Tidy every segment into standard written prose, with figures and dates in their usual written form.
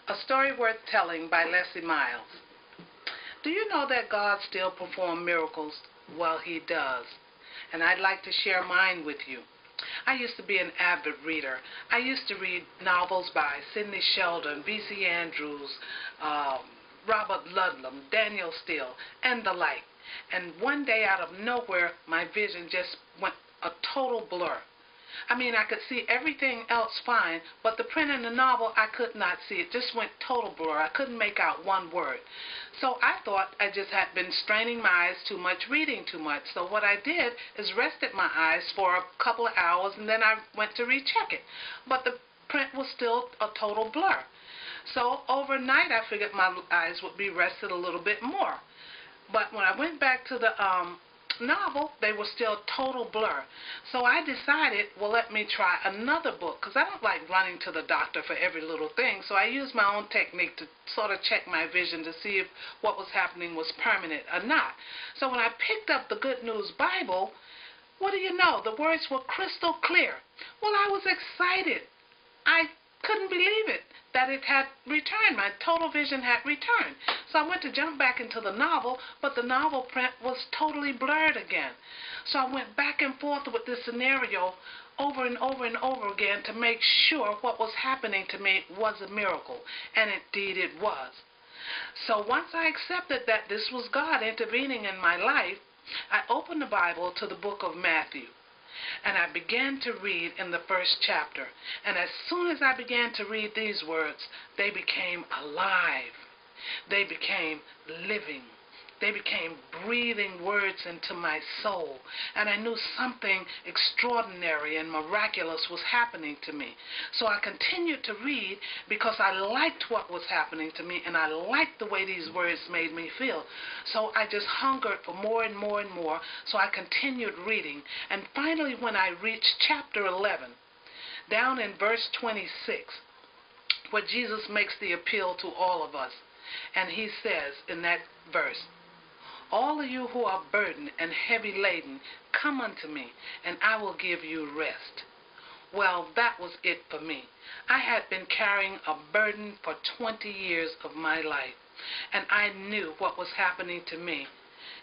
A Story Worth Telling by Leslie Miles. Do you know that God still performs miracles? Well, He does. And I'd like to share mine with you. I used to be an avid reader. I used to read novels by Sidney Sheldon, V.C. Andrews, Robert Ludlum, Daniel Steele, and the like. And one day out of nowhere, my vision just went a total blur. I mean, I could see everything else fine, but the print in the novel, I could not see. It just went total blur. I couldn't make out one word. So I thought I just had been straining my eyes too much, reading too much. So what I did is rested my eyes for a couple of hours, and then I went to recheck it. But the print was still a total blur. So overnight, I figured my eyes would be rested a little bit more. But when I went back to the novel, they were still total blur. So I decided, well, let me try another book, because I don't like running to the doctor for every little thing. So I used my own technique to sort of check my vision to see if what was happening was permanent or not. So when I picked up the Good News Bible, what do you know? The words were crystal clear. Well, I was excited. I couldn't believe it, that it had returned. My total vision had returned. So I went to jump back into the novel, but the novel print was totally blurred again. So I went back and forth with this scenario over and over and over again to make sure what was happening to me was a miracle. And indeed it was. So once I accepted that this was God intervening in my life, I opened the Bible to the book of Matthew. And I began to read in the first chapter. And as soon as I began to read these words, they became alive. They became living. They became breathing words into my soul. And I knew something extraordinary and miraculous was happening to me. So I continued to read because I liked what was happening to me, and I liked the way these words made me feel. So I just hungered for more and more and more. So I continued reading. And finally, when I reached chapter 11, down in verse 26, where Jesus makes the appeal to all of us, and he says in that verse, "All of you who are burdened and heavy laden, come unto me, and I will give you rest." Well, that was it for me. I had been carrying a burden for 20 years of my life, and I knew what was happening to me.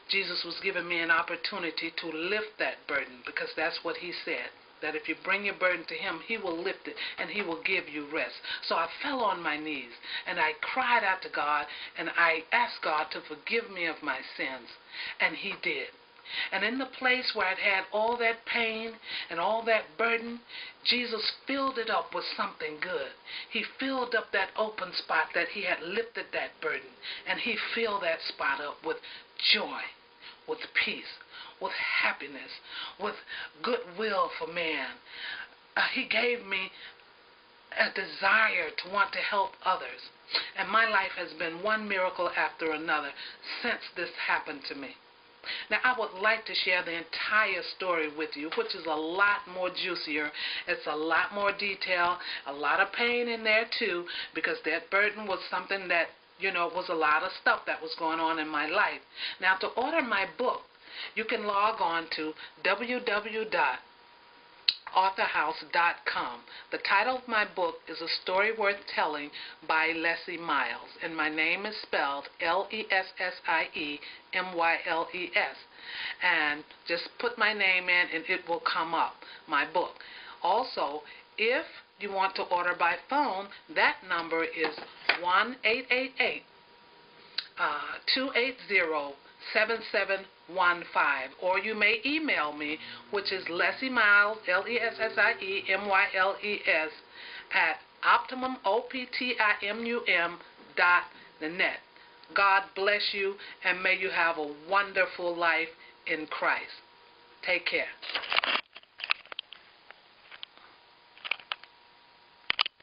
Jesus was giving me an opportunity to lift that burden, because that's what he said, that if you bring your burden to him, he will lift it, and he will give you rest. So I fell on my knees, and I cried out to God, and I asked God to forgive me of my sins, and he did. And in the place where I'd had all that pain and all that burden, Jesus filled it up with something good. He filled up that open spot that he had lifted that burden, and he filled that spot up with joy, with peace, with happiness, with goodwill for man. He gave me a desire to want to help others. And my life has been one miracle after another since this happened to me. Now, I would like to share the entire story with you, which is a lot more juicier. It's a lot more detail, a lot of pain in there too, because that burden was something that, was a lot of stuff that was going on in my life. Now, to order my book, you can log on to www.authorhouse.com. The title of my book is A Story Worth Telling by Leslie Miles, and my name is spelled Lessiemyles. And just put my name in and it will come up, my book. Also, if you want to order by phone, that number is 1-888-280-7715, or you may email me, which is Leslie Miles, LESSIEMYLES, at optimumoptimum.net. God bless you, and may you have a wonderful life in Christ. Take care.